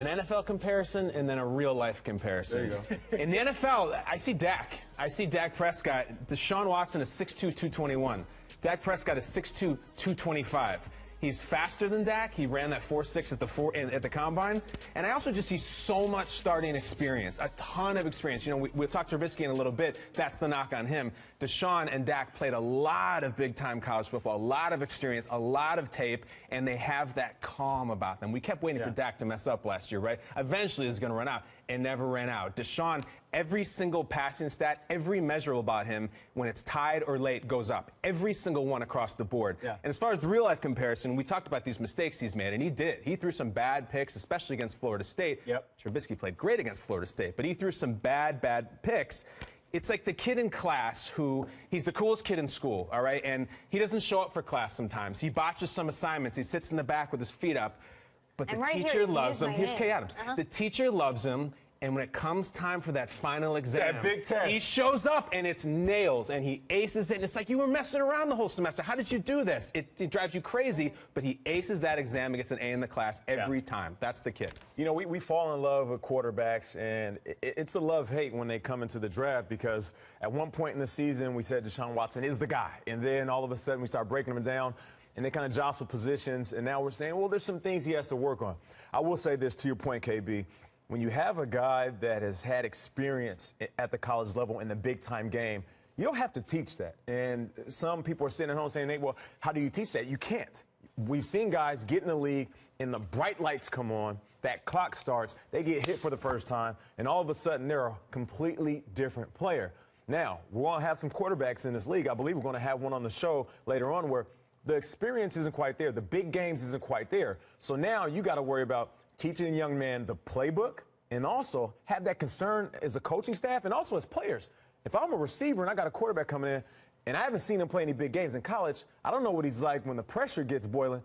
An NFL comparison and then a real-life comparison. There you go. In the NFL, I see Dak. I see Dak Prescott. Deshaun Watson is 6'2", 221. Dak Prescott is 6'2", 225. He's faster than Dak. He ran that 4.6 at the combine. And I also just see so much starting experience, a ton of experience. You know, we'll talk Trubisky in a little bit. That's the knock on him. Deshaun and Dak played a lot of big-time college football, a lot of experience, a lot of tape, and they have that calm about them. We kept waiting for Dak to mess up last year, right? Eventually it's going to run out. It never ran out. Deshaun, every single passing stat, every measure about him, when it's tied or late, goes up. Every single one across the board. Yeah. And as far as the real-life comparison, we talked about these mistakes he's made, and he did. He threw some bad picks, especially against Florida State. Yep. Trubisky played great against Florida State, but he threw some bad picks. It's like the kid in class who, he's the coolest kid in school, all right? And he doesn't show up for class sometimes. He botches some assignments. He sits in the back with his feet up. But the teacher loves him. Here's Kay Adams. The teacher loves him, and when it comes time for that final exam, that big test, he shows up and it's nails, and he aces it. And it's like, you were messing around the whole semester. How did you do this? It drives you crazy, but he aces that exam and gets an A in the class every time. That's the kid. You know, we fall in love with quarterbacks, and it's a love-hate when they come into the draft, because at one point in the season, we said Deshaun Watson is the guy. And then all of a sudden, we start breaking them down, and they kind of jostle positions. And now we're saying, well, there's some things he has to work on. I will say this to your point, KB. When you have a guy that has had experience at the college level in the big-time game, you don't have to teach that. And some people are sitting at home saying, hey, well, how do you teach that? You can't. We've seen guys get in the league, and the bright lights come on, that clock starts, they get hit for the first time, and all of a sudden they're a completely different player. Now, we're going to have some quarterbacks in this league. I believe we're going to have one on the show later on where the experience isn't quite there. The big games isn't quite there. So now you got to worry about teaching a young man the playbook, and also have that concern as a coaching staff and also as players. If I'm a receiver and I got a quarterback coming in and I haven't seen him play any big games in college, I don't know what he's like when the pressure gets boiling.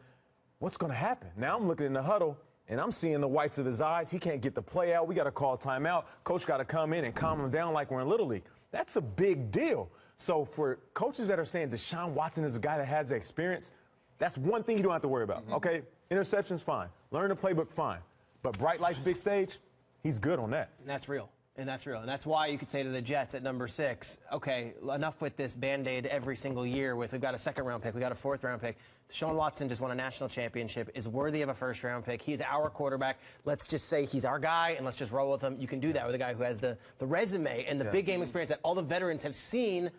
What's going to happen? Now I'm looking in the huddle and I'm seeing the whites of his eyes. He can't get the play out. We got to call timeout. Coach got to come in and calm him down like we're in Little League. That's a big deal. So for coaches that are saying Deshaun Watson is a guy that has the experience, that's one thing you don't have to worry about. Okay, interceptions, fine. Learn the playbook, fine. But bright lights, big stage, he's good on that. And that's real. And that's real. And that's why you could say to the Jets at number 6, okay, enough with this Band-Aid every single year with we've got a second-round pick, we've got a fourth-round pick. Deshaun Watson just won a national championship, is worthy of a first-round pick. He's our quarterback. Let's just say he's our guy, and let's just roll with him. You can do that with a guy who has the resume and the big game experience that all the veterans have seen